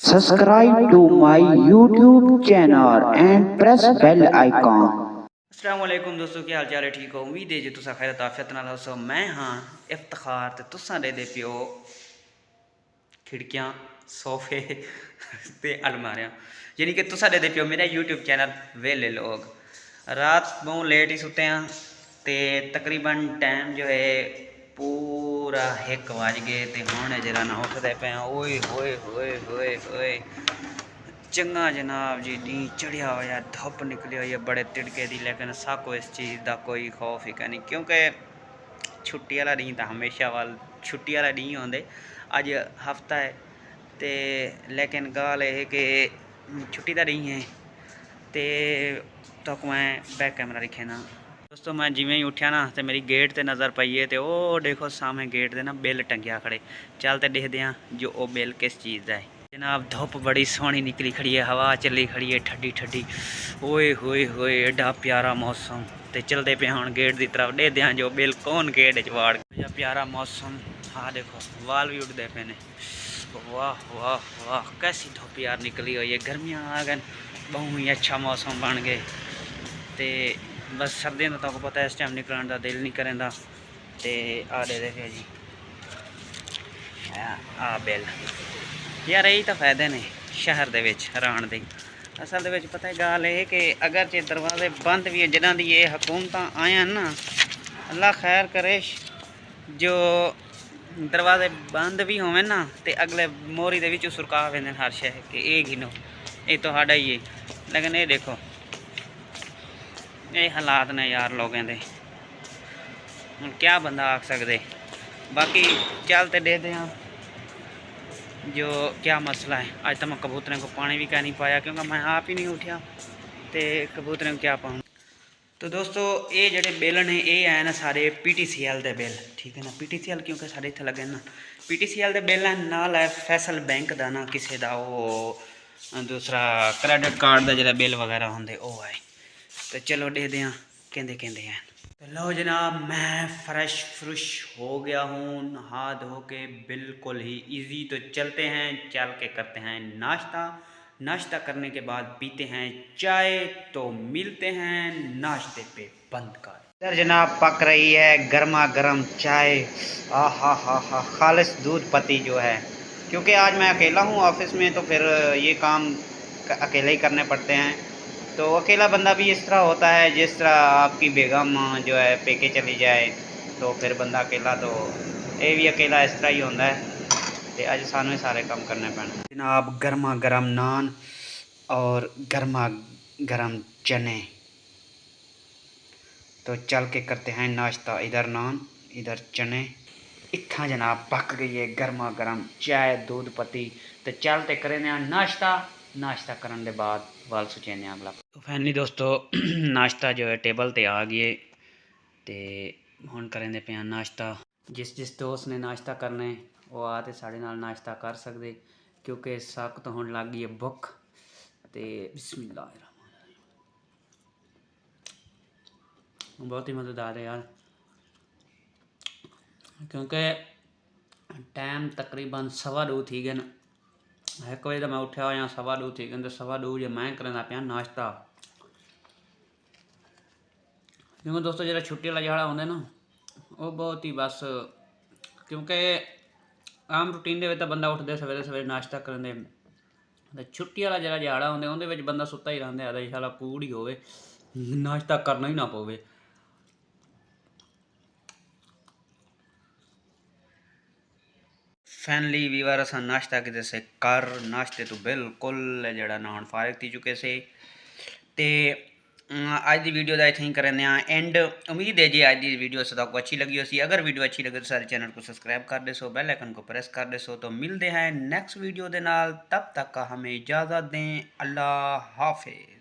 Subscribe to my YouTube channel and press bell icon। अस्सलामुअलैकुम दोस्तों, क्या हाल चाल है? ठीक हो? उम्मीद है जी तुसा खैर आफियत नाल हो। मैं हाँ इफ्तिखार ते तुसा दे पियो खिड़कियाँ सोफे ते अलमारियाँ, यानी कि तुसा दे पियो मेरा यूट्यूब चैनल वेले लोग। रात बहुत लेट ही सुते हैं ते तकरीबन टाइम जो है पूरा 1 बज गए ते हुण जरा ना उठदे पे। ओए होए होए होए होए चंगा जनाब जी, नी चढ़िया होया, धुप निकली हुई है बड़े तिड़के दी, लेकिन साको इस चीज़ का कोई खौफ ही नहीं, क्योंकि छुट्टी वाला दिन तो हमेशा वाल छुट्टी वाला दिन होंदे। अज हफ्ता है ते लेकिन गाल यह कि छुट्टी का दिन है तो मैं बैक कैमरा रखे ना दोस्तों। मैं जिमें ही उठा ना तो मेरी गेट ते नज़र पई है, तो वो देखो सामने गेट दे ना बिल टंगिया खड़े। चल तो देखते हैं जो वो बिल किस चीज़ का है। जनाब धुप बड़ी सोहनी निकली खड़ी है, हवा चली खड़ी है ठंडी ठंडी। ओए होए होए एडा प्यारा मौसम। तो चलते पे हम गेट की तरफ देखते हैं जो बिल कौन गेट वाड़। प्यारा मौसम, हाँ देखो वाल भी उठते पे ने। वाह वाह वाह, कैसी धुप यार निकली हुई है। गर्मियाँ आ गए, बहुत ही अच्छा मौसम बन गए। तो बस सर्दियों का तो पता है इस टाइम निकलने का दिल नहीं करेंदा। तो आ दे देखे जी आ बिल यार, यही तो फायदे ने शहर दे विच रहण दे। असल दे पता है गल ये कि अगर जे दरवाजे बंद भी है जिन्हों की ये हुकूमत आया ना, अल्लाह खैर करे, जो दरवाजे बंद भी होवे ना तो अगले मोरी दे विच सुरका वेंदे हर शह कि ये गिनो ये तो साडा ही है। लेकिन ये देखो ये हालात ने यार लोगों के, हुण क्या बंदा आख सकदे। बाकी चलते देखते हैं जो क्या मसला है। आज तो मैं कबूतरों को पानी भी कह नहीं पाया क्योंकि मैं आप ही नहीं उठा, तो कबूतरों को क्या पाऊँ। तो दोस्तों ये जोड़े बिल ने ये है ना सारे PTCL के बिल, ठीक है ना। PTCL क्योंकि सारे इतने लगे ना, PTCL के बिल है नाल है फैसल बैंक का ना किसी का वो दूसरा क्रेडिट कार्ड का जो बिल वगैरह होंगे वो है। तो चलो देखते हैं कहते कहते हैं। तो लो जनाब मैं फ्रेश फ्रुश हो गया हूँ नहा धो के बिल्कुल ही इजी। तो चलते हैं, चल के करते हैं नाश्ता। नाश्ता करने के बाद पीते हैं चाय। तो मिलते हैं नाश्ते पे बंद कर। इधर जनाब पक रही है गर्मा गर्म चाय। आ हा खालिश दूध पत्ती जो है, क्योंकि आज मैं अकेला हूँ ऑफिस में, तो फिर ये काम अकेले ही करने पड़ते हैं। तो अकेला बंदा भी इस तरह होता है जिस तरह आपकी बेगम जो है पेके चली जाए, तो फिर बंदा अकेला, तो ये भी अकेला इस तरह ही होता है। तो अज सानू ही सारे काम करने पैने जनाब। गर्मा गर्म नान और गर्मा गर्म चने। तो चल के करते हैं नाश्ता। इधर नान इधर चने। इतना जनाब पक गई है गर्मा गर्म चाय दूध पत्ती। तो चलते करें नाश्ता। नाश्ता करने के बाद वाल सुचेने अगला। तो फाइनली दोस्तों नाश्ता जो है टेबल ते आ गए। तो हुण करेंदे पे नाश्ता। जिस जिस दोस्त ने नाश्ता करना है वो आ तो साढ़े नाल नाश्ता कर सकते, क्योंकि सक तो हुण लग गई है भुख। तो बिस्मिल्लाह बहुत ही मज़ेदार है यार, क्योंकि टाइम तकरीबन 2:15 थी गए। 1 बजे तो मैं उठा होया, 2:15 थी गए। तो 2:15 जो मैं करना पाया नाश्ता, क्योंकि दोस्तों जो छुट्टी वाला झाड़ा होंगे ना वो बहुत ही बस, क्योंकि आम रूटीन के तो बंदा उठते सवेरे सवेरे नाश्ता करने, तो छुट्टी वाला जरा झाड़ा होंगे उन्हें बंदा सुता ही रहता है। शाला कूड़ ही होवे नाश्ता करना ही ना पवे। फैनली वीवर असा नाश्ता कि से कर नाश्ते तो बिल्कुल जड़ा नहान फारिग थी चुके से। ते अज की वीडियो का इतना ही करने एंड। उम्मीद है जी अज की वीडियो से आपको अच्छी लगी हो। अगर वीडियो अच्छी लगे तो सारे चैनल को सब्सक्राइब कर दे सो, बेल आइकन को प्रेस कर दे सो। तो मिलते हैं नेक्स्ट वीडियो के नाल, तब तक का हमें इजाज़त दें। अल्लाह हाफिज़।